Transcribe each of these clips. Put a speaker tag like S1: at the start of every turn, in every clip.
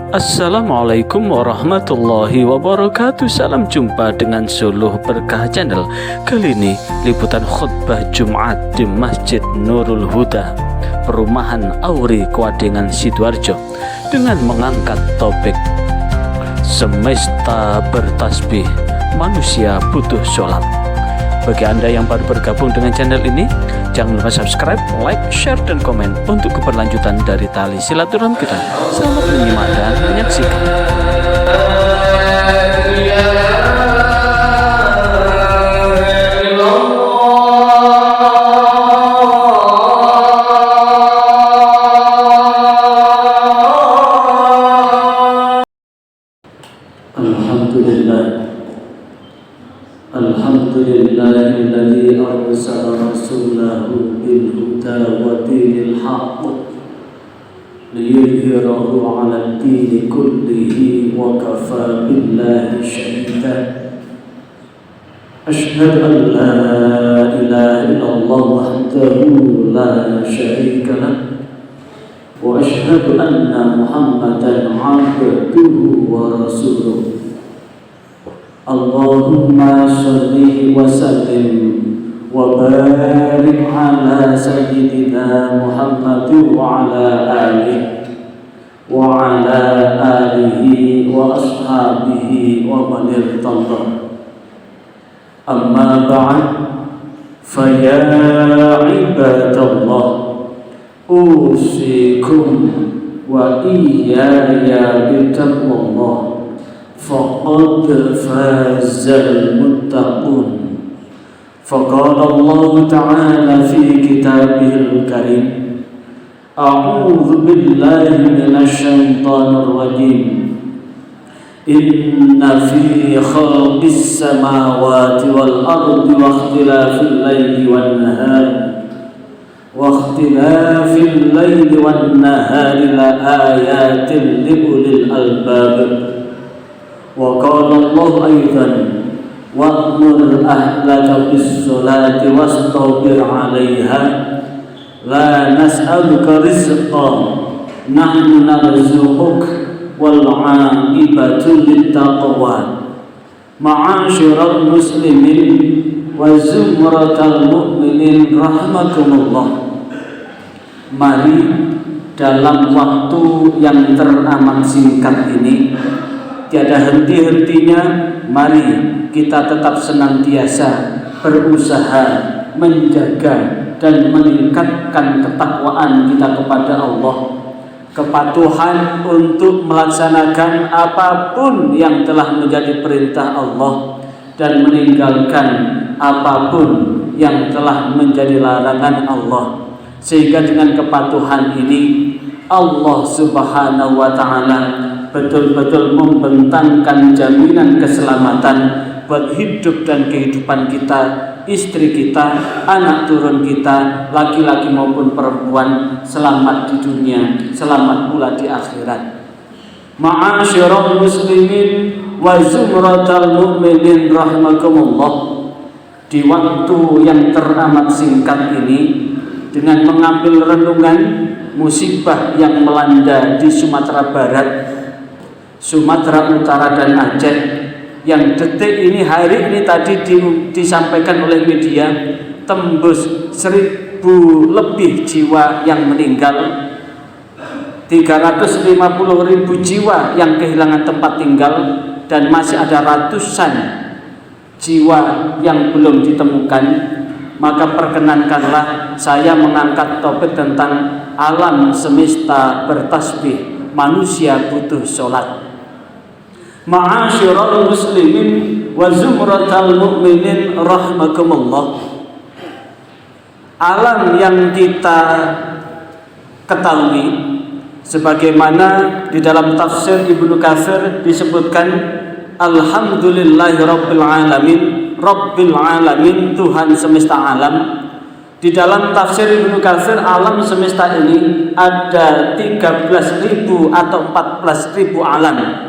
S1: Assalamualaikum warahmatullahi wabarakatuh. Salam jumpa dengan Suluh Berkah Channel. Kali ini liputan khutbah Jumat di Masjid Nurul Huda, Perumahan Auri, Kuadingan, Sidoarjo, dengan mengangkat topik semesta bertasbih, manusia butuh sholat. Bagi Anda yang baru bergabung dengan channel ini, jangan lupa subscribe, like, share, dan komen untuk keberlanjutan dari tali silaturahmi kita. Selamat menyimak dan menyaksikan.
S2: Alhamdulillahilladzi arsala rasulahu bil huda wa dinil haqq liyudhhirahu 'alad dini kullihi wa kafa billahi shahida. Asyhadu an la ilaha illallah wahdahu la syarika lah wa asyhadu anna Muhammadan 'abduhu wa rasuluh. Allahumma sholli wa sallim wa barik ala sayyidina Muhammad wa ala alihi wa ashabihi wa man irtada. Amma ba'd, fa ya ibadallah, usikum wa iyaya bitaqwallah, faqad fazal muttaqun. Faqala Allah Ta'ala fi kitabihil karim, a'udzu billahi minasy syaithanir rajim. Inna fi khalqis samawati wal ardi wa ikhtilafil laili wan nahari la ayatin li ulil albab. Wa qala Allah aidan, wa'mur ahlaka bis-sholati wastabir 'alaiha la nas'aluka rizqan nahnu narzuquk wal 'aqibatu lit-taqwa. Ma'asyiral muslimin wa zumratal mu'minin rahimakumullah. Mari dalam waktu yang teramat singkat ini, tiada henti-hentinya, mari kita tetap senantiasa berusaha menjaga dan meningkatkan ketakwaan kita kepada Allah, kepatuhan untuk melaksanakan apapun yang telah menjadi perintah Allah dan meninggalkan apapun yang telah menjadi larangan Allah. Sehingga dengan kepatuhan ini Allah Subhanahu wa Ta'ala betul-betul membentangkan jaminan keselamatan buat hidup dan kehidupan kita, istri kita, anak turun kita, laki-laki maupun perempuan, selamat di dunia, selamat pula di akhirat. Ma'asyiral muslimin wa zumratal mu'minin rahimakumullah. Di waktu yang teramat singkat ini, dengan mengambil renungan musibah yang melanda di Sumatera Barat, Sumatera Utara dan Aceh, yang detik ini, hari ini tadi disampaikan oleh media, tembus 1.000 lebih jiwa yang meninggal, 350.000 jiwa yang kehilangan tempat tinggal, dan masih ada ratusan jiwa yang belum ditemukan. Maka perkenankanlah saya mengangkat topik tentang alam semesta bertasbih, manusia butuh sholat. Ma'asyiral muslimin wa zumratal mu'minin rahimakumullah. Alam yang kita ketahui, sebagaimana di dalam tafsir Ibnu Katsir disebutkan, alhamdulillahirabbil alamin, rabbil alamin, Tuhan semesta alam. Di dalam tafsir Ibnu Katsir, alam semesta ini ada 13.000 atau 14.000 alam.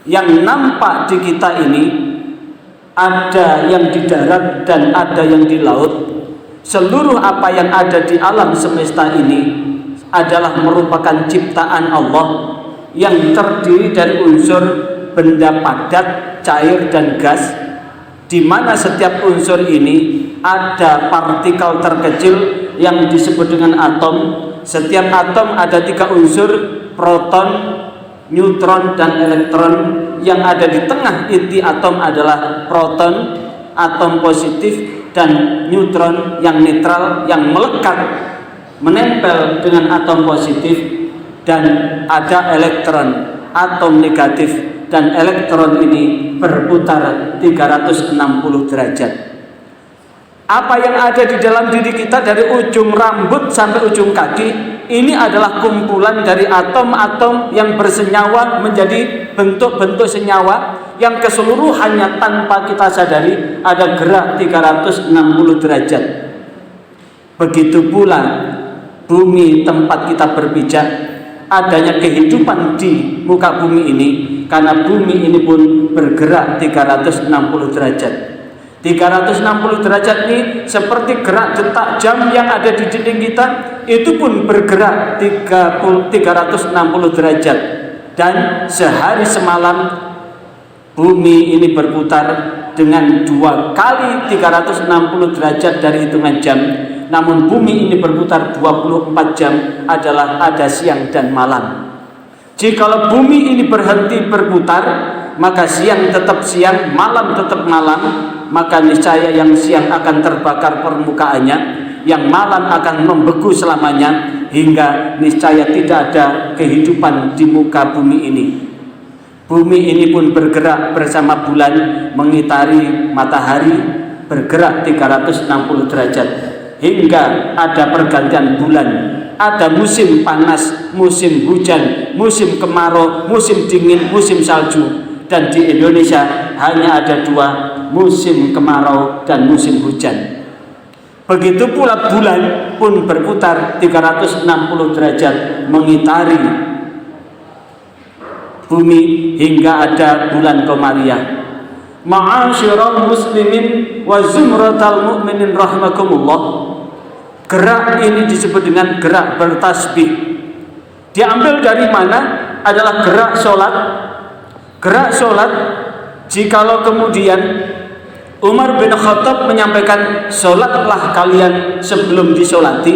S2: Yang nampak di kita ini ada yang di darat dan ada yang di laut. Seluruh apa yang ada di alam semesta ini adalah merupakan ciptaan Allah, yang terdiri dari unsur benda padat, cair, dan gas, di mana setiap unsur ini ada partikel terkecil yang disebut dengan atom. Setiap atom ada 3 unsur, proton, neutron, dan elektron. Yang ada di tengah inti atom adalah proton, atom positif, dan neutron yang netral, yang melekat menempel dengan atom positif, dan ada elektron, atom negatif, dan elektron ini berputar 360 derajat. Apa yang ada di dalam diri kita dari ujung rambut sampai ujung kaki, ini adalah kumpulan dari atom-atom yang bersenyawa menjadi bentuk-bentuk senyawa yang keseluruhannya tanpa kita sadari ada gerak 360 derajat. Begitu pula bumi tempat kita berpijak, adanya kehidupan di muka bumi ini karena bumi ini pun bergerak 360 derajat. 360 derajat ini seperti gerak detak jam yang ada di dinding kita, itu pun bergerak 360 derajat. Dan sehari semalam bumi ini berputar dengan 2 kali 360 derajat dari hitungan jam. Namun bumi ini berputar 24 jam adalah ada siang dan malam. Jikalau bumi ini berhenti berputar, maka siang tetap siang, malam tetap malam. Maka niscaya yang siang akan terbakar permukaannya, yang malam akan membeku selamanya, hingga niscaya tidak ada kehidupan di muka bumi ini. Bumi ini pun bergerak bersama bulan mengitari matahari, bergerak 360 derajat, hingga ada pergantian bulan. Ada musim panas, musim hujan, musim kemarau, musim dingin, musim salju. Dan di Indonesia hanya ada 2, musim kemarau dan musim hujan. Begitu pula bulan pun berputar 360 derajat mengitari bumi hingga ada bulan Komariah. Ma'asyiral muslimin wa zumratal mu'minin rahimakumullah. Gerak ini disebut dengan gerak bertasbih. Diambil dari mana? Adalah gerak sholat. Gerak sholat, jikalau kemudian Umar bin Khattab menyampaikan sholatlah kalian sebelum disolati,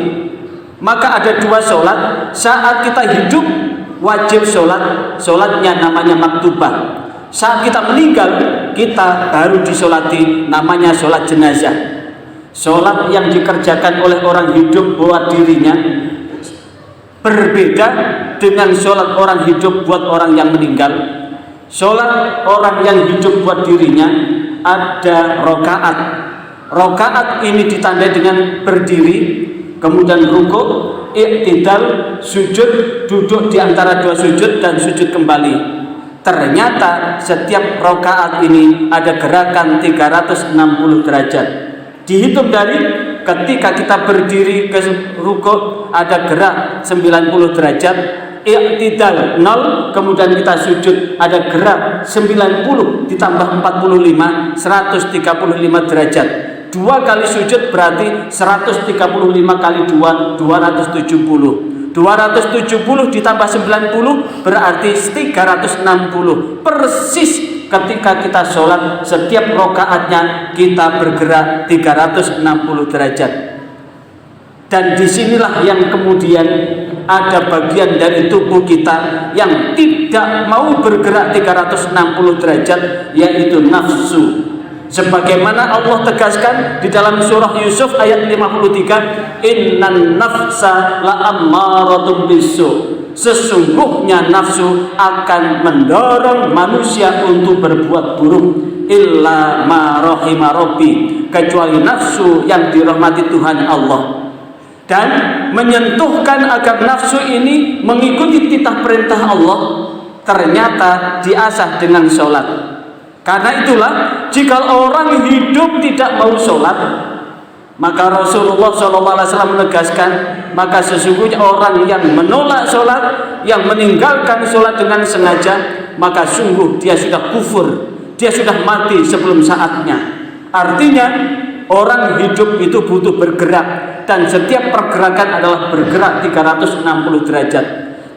S2: maka ada 2 sholat. Saat kita hidup wajib sholat, sholatnya namanya maktubah. Saat kita meninggal, kita baru disolati, namanya sholat jenazah. Sholat yang dikerjakan oleh orang hidup buat dirinya berbeda dengan sholat orang hidup buat orang yang meninggal. Sholat orang yang hidup buat dirinya ada rokaat. Rokaat ini ditandai dengan berdiri, kemudian rukuk, i'tidal, sujud, duduk di antara 2 sujud, dan sujud kembali. Ternyata setiap rokaat ini ada gerakan 360 derajat. Dihitung dari ketika kita berdiri ke rukuk ada gerak 90 derajat, i'tidal 0, kemudian kita sujud ada gerak 90 ditambah 45, 135 derajat. 2 kali sujud berarti 135 kali 2, 270. 270 ditambah 90 berarti 360. Persis ketika kita sholat, setiap rokaatnya kita bergerak 360 derajat. Dan disinilah yang kemudian ada bagian dari tubuh kita yang tidak mau bergerak 360 derajat, yaitu nafsu. Sebagaimana Allah tegaskan di dalam surah Yusuf ayat 53, innan nafsa la'ammaratun bisu. Sesungguhnya nafsu akan mendorong manusia untuk berbuat buruk, illa ma rahima rabbi, kecuali nafsu yang dirahmati Tuhan Allah. Dan menyentuhkan agar nafsu ini mengikuti titah perintah Allah, ternyata diasah dengan sholat. Karena itulah jika orang hidup tidak mau sholat, maka Rasulullah SAW menegaskan, maka sesungguhnya orang yang menolak sholat, yang meninggalkan sholat dengan sengaja, maka sungguh dia sudah kufur, dia sudah mati sebelum saatnya. Artinya orang hidup itu butuh bergerak, dan setiap pergerakan adalah bergerak 360 derajat.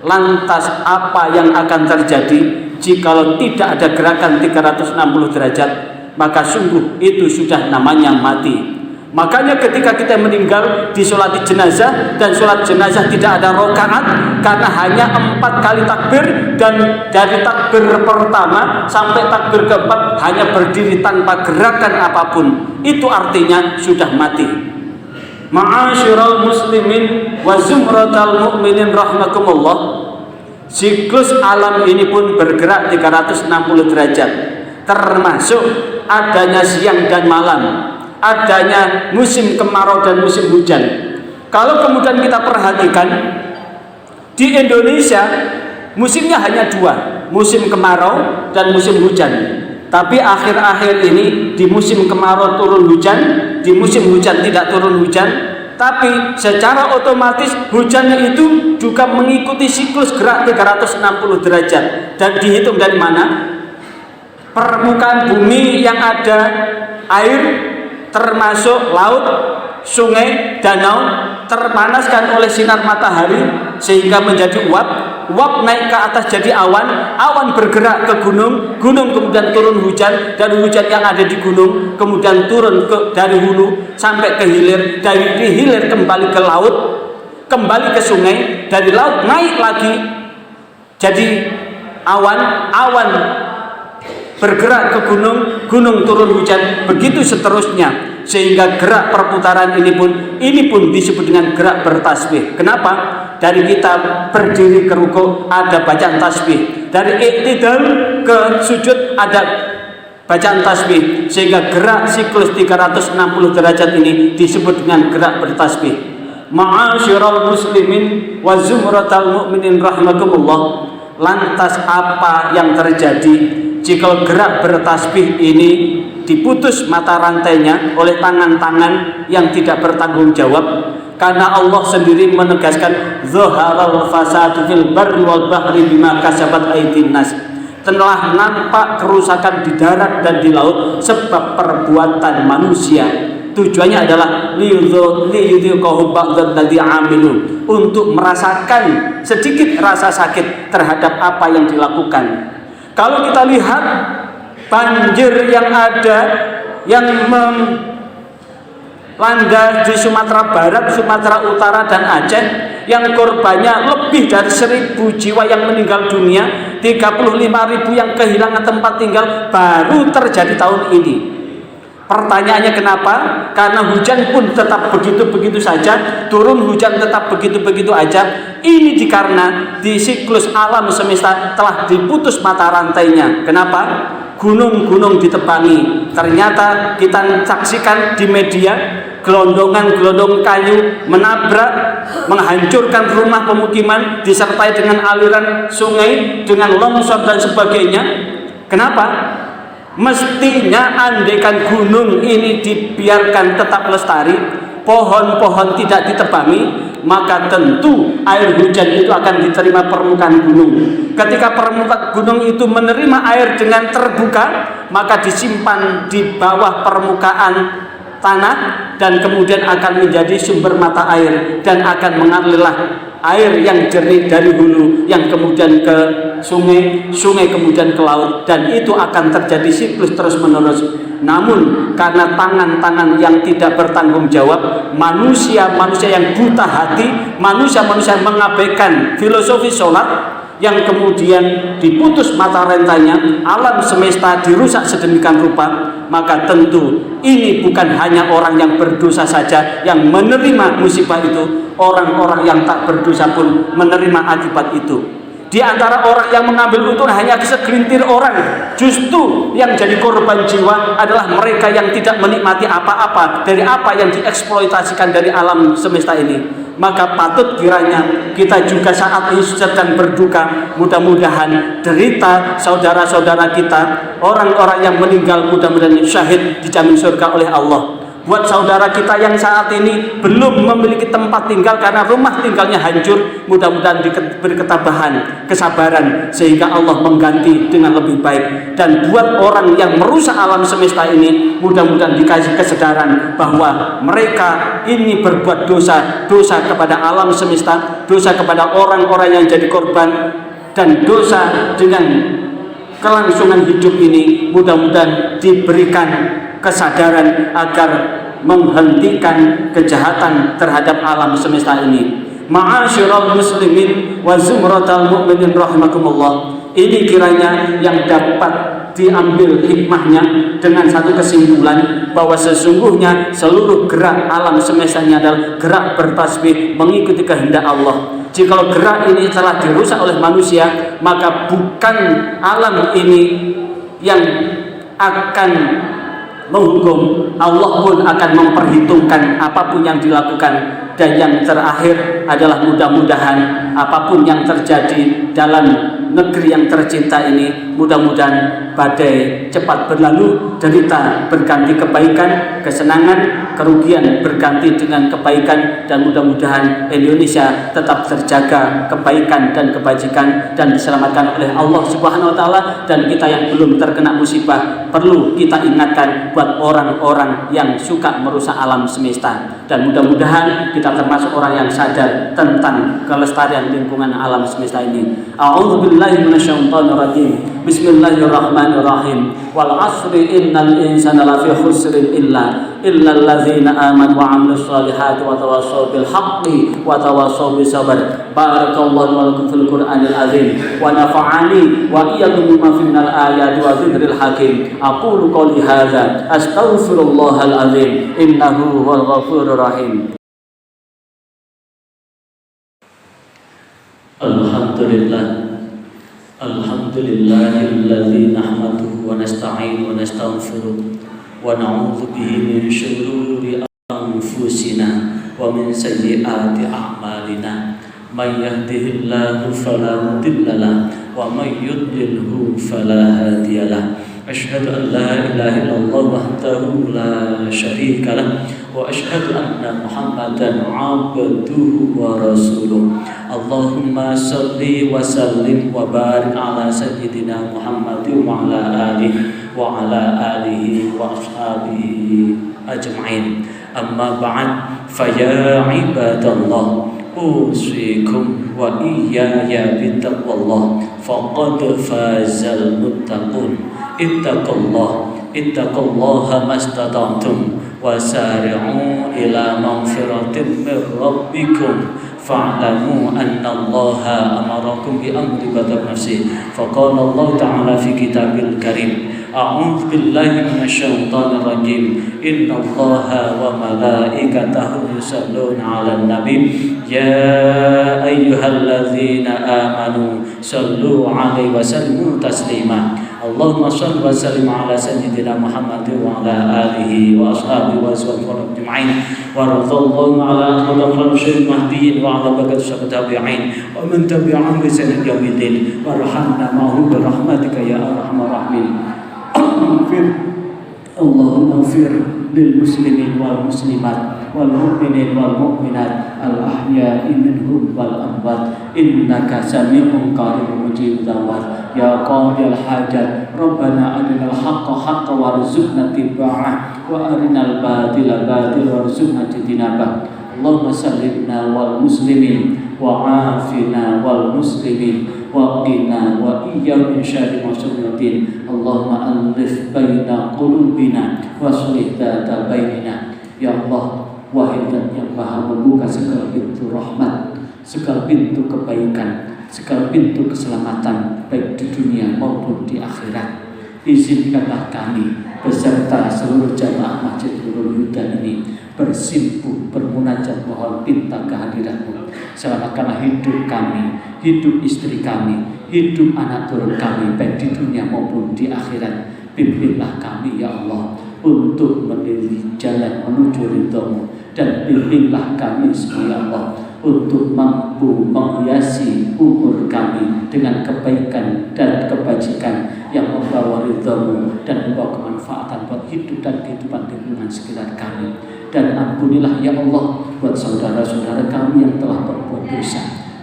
S2: Lantas apa yang akan terjadi jikalau tidak ada gerakan 360 derajat? Maka sungguh itu sudah namanya mati. Makanya ketika kita meninggal disolati jenazah, dan sholat jenazah tidak ada rokaat karena hanya 4 kali takbir, dan dari takbir pertama sampai takbir keempat hanya berdiri tanpa gerakan apapun, itu artinya sudah mati. Ma'asyiral muslimin wa zumratal mu'minin rahimakumullah, siklus alam ini pun bergerak 360 derajat, termasuk adanya siang dan malam, adanya musim kemarau dan musim hujan. Kalau kemudian kita perhatikan di Indonesia musimnya hanya 2, musim kemarau dan musim hujan. Tapi akhir-akhir ini di musim kemarau turun hujan, di musim hujan tidak turun hujan. Tapi secara otomatis hujannya itu juga mengikuti siklus gerak 360 derajat. Dan dihitung dari mana? Permukaan bumi yang ada air, termasuk laut, sungai, danau, terpanaskan oleh sinar matahari sehingga menjadi uap. Uap naik ke atas jadi awan, awan bergerak ke gunung, gunung kemudian turun hujan, dari hujan yang ada di gunung kemudian turun dari hulu sampai ke hilir, dari hilir kembali ke laut, kembali ke sungai, dari laut naik lagi jadi awan, awan bergerak ke gunung, gunung turun hujan, begitu seterusnya, sehingga gerak perputaran ini pun disebut dengan gerak bertasbih. Kenapa? Dari kita berdiri ke rukuk ada bacaan tasbih, dari iktidal ke sujud ada bacaan tasbih, sehingga gerak siklus 360 derajat ini disebut dengan gerak bertasbih. Ma'asyiral muslimin wa zumratal mu'minin rahimakumullah, lantas apa yang terjadi jika gerak bertasbih ini diputus mata rantainya oleh tangan-tangan yang tidak bertanggung jawab? Karena Allah sendiri menegaskan zaharal fasadu fil barri wal bahri bima kasabat aydin nas, telah nampak kerusakan di darat dan di laut sebab perbuatan manusia. Tujuannya adalah liyudhiqahum ba'dal ladzi amilun, untuk merasakan sedikit rasa sakit terhadap apa yang dilakukan. Kalau kita lihat banjir yang ada, yang melanda di Sumatera Barat, Sumatera Utara dan Aceh, yang korbannya lebih dari 1.000 jiwa yang meninggal dunia, 35.000 yang kehilangan tempat tinggal, baru terjadi tahun ini. Pertanyaannya kenapa? Karena hujan pun tetap begitu-begitu saja, turun hujan tetap begitu-begitu aja. Ini dikarenakan di siklus alam semesta telah diputus mata rantainya. Kenapa? Gunung-gunung ditebangi. Ternyata kita saksikan di media, gelondongan-gelondong kayu menabrak, menghancurkan rumah pemukiman, disertai dengan aliran sungai, dengan longsor dan sebagainya. Kenapa? Mestinya andaikan gunung ini dibiarkan tetap lestari, pohon-pohon tidak ditebangi, maka tentu air hujan itu akan diterima permukaan gunung. Ketika permukaan gunung itu menerima air dengan terbuka, maka disimpan di bawah permukaan tanah dan kemudian akan menjadi sumber mata air, dan akan mengalirlah air yang jernih dari hulu yang kemudian ke sungai, sungai kemudian ke laut, dan itu akan terjadi siklus terus menerus. Namun karena tangan-tangan yang tidak bertanggung jawab, manusia-manusia yang buta hati, manusia-manusia yang mengabaikan filosofi sholat, yang kemudian diputus mata rantainya, alam semesta dirusak sedemikian rupa, maka tentu ini bukan hanya orang yang berdosa saja yang menerima musibah itu, orang-orang yang tak berdosa pun menerima akibat itu. Di antara orang yang mengambil untung hanya segelintir orang, justru yang jadi korban jiwa adalah mereka yang tidak menikmati apa-apa dari apa yang dieksploitasikan dari alam semesta ini. Maka patut kiranya kita juga saat ini sedang berduka, mudah-mudahan derita saudara-saudara kita, orang-orang yang meninggal, mudah-mudahan syahid dijamin surga oleh Allah. Buat saudara kita yang saat ini belum memiliki tempat tinggal karena rumah tinggalnya hancur, mudah-mudahan diberi ketabahan, kesabaran, sehingga Allah mengganti dengan lebih baik. Dan buat orang yang merusak alam semesta ini, mudah-mudahan dikasih kesadaran bahwa mereka ini berbuat dosa kepada alam semesta, dosa kepada orang-orang yang jadi korban, dan dosa dengan kelangsungan hidup ini. Mudah-mudahan diberikan kesadaran agar menghentikan kejahatan terhadap alam semesta ini. Ma'asyiral muslimin wa zumratal mu'minin rahimakumullah. Ini kiranya yang dapat diambil hikmahnya dengan satu kesimpulan bahwa sesungguhnya seluruh gerak alam semesta ini adalah gerak bertasbih mengikuti kehendak Allah. Jikalau gerak ini telah dirusak oleh manusia, maka bukan alam ini yang akan menghukum, Allah pun akan memperhitungkan apapun yang dilakukan. Dan yang terakhir adalah mudah-mudahan apapun yang terjadi dalam negeri yang tercinta ini, mudah-mudahan badai cepat berlalu, derita berganti kebaikan, kesenangan, kerugian berganti dengan kebaikan, dan mudah-mudahan Indonesia tetap terjaga kebaikan dan kebajikan dan diselamatkan oleh Allah Subhanahu wa taala. Dan kita yang belum terkena musibah perlu kita ingatkan buat orang-orang yang suka merusak alam semesta, dan mudah-mudahan kita termasuk orang yang sadar tentang kelestarian lingkungan alam semesta ini. A'udzubillahi minasyaitonir rajim. Bismillahirrahmanirrahim. Wal 'asri innal insana lafi khusrin illa allazina amanu wa 'amilus solihati wa tawassaw bil haqqi wa tawassaw bis sabr. Barakallahu wa lakum fil Qur'anil azim wa nafa'ani wa iyyakum bima fi minal ayati wa dzikril hakim. Aqulu qouli hadza astaghfirullahal azim innahu huwal ghafurur rahim.
S1: Alhamdulillahilladzi nahmaduhu wa nasta'inuhu wa nastaghfiruh wa na'udzu bihi min syururi anfusina wa min sayyiati a'malina. May yahdihillahu fala mudilla lahu wa may yudlilhu fala hadiya lahu. Asyhadu an la ilaha illallah wahdahu la syarika lahu wa asyhadu anna Muhammadan 'abduhu wa rasuluh. Allahumma salli wa sallim wa barik ala sayyidina Muhammadin wa ala alihi wa ashabihi ajma'in. Amma ba'd, fa ya ibadallah, usikum wa iyaya bittaqwallah, faqad fazal muttaqun. Ittaqullaha mastata'tum wa sari'u ila maghfiratin min rabbikum fa'lamu anna Allaha amarakum bi amri badal nafsi. Faqala Allah ta'ala fi kitabil karim, a'udzu billahi minasyaitonir rajim. Inna Allaha wa malaikatahu yusholluna 'alan nabi ya ayyuhalladzina amanu shallu 'alaihi wa sallimu taslima. Allahumma shalli wa sallim ala sayyidina Muhammadin wa ala alihi wa ashabihi wa sahbihi ajma'in. Wa radallahu ala khulafa'ir mahdiyyin wa ala baqiyati tabi'in wa man tabi'ahum bi ihsan ila yaumil warhamna ma'hum bi rahmatika ya arhamar rahimin. Allahumma ighfir lil muslimin wal muslimat wal mu'minin wal mu'minat al ahya'i minhum wal amwat innaka sami'un qaribun mujibud da'wat ya qadiyal hajat. Rabbana arinal haqqa haqqan warzuqna ittiba'ah wa arinal batila batilan warzuqna ijtinabah. Allahumma sallimna wal muslimin wa afina wal muslimin wa qina wa iyyam min syarri musyrikin. Allahumma alif baina qulubina wa aslih dzata bainina. Ya Allah, wahai Zat yang Maha membuka segala pintu rahmat, segala pintu kebaikan, segala pintu keselamatan baik di dunia maupun di akhirat. Izinkanlah kami beserta seluruh jamaah Masjid Nurul Huda ini bersimpuh bermunajat mohon pinta kehadirat-Mu. Selamatkanlah hidup kami, hidup istri kami, hidup anak turun kami baik di dunia maupun di akhirat. Bimbinglah kami ya Allah untuk meniti jalan menuju ridha-Mu, dan bimbinglah kami semua ya Allah untuk mampu menghiasi umur kami dengan kebaikan dan kebajikan yang membawa ridha-Mu ridhomu dan membawa kemanfaatan buat hidup dan kehidupan lingkungan sekitar kami. Dan ampunilah ya Allah buat saudara-saudara kami yang telah berbuat dosa.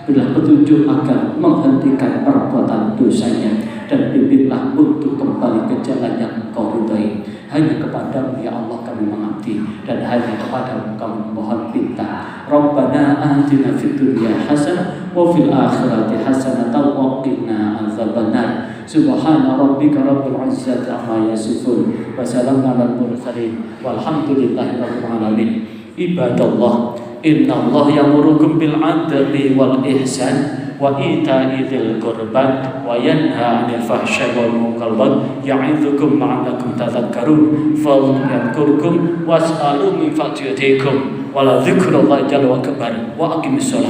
S1: Berilah petunjuk agar menghentikan perbuatan dosanya dan bimbinglah untuk kembali ke jalan yang Engkau ridhai. Hanya kepadamu ya Allah kami mengabdi dan hanya kepadamu kami mohon pinta. Rabbana atina fid dunya hasanah wa fil akhirati hasanah wa qina adzabannar. Subhana rabbika rabbil izzati amma yasifun wa salamun alal mursalin walhamdulillahi rabbil alamin. Ibadallah, innallaha ya'murukum bil 'adli wal ihsan wa ita'i dzil qurba wa yanha 'anil fahsya'i wal munkar wal ya'idzukum la'allakum tadhakkarun. Fadhkurkum was'alu min fadlikum wa la dzikrullahi jalla wa akbar wa aqimis shalah.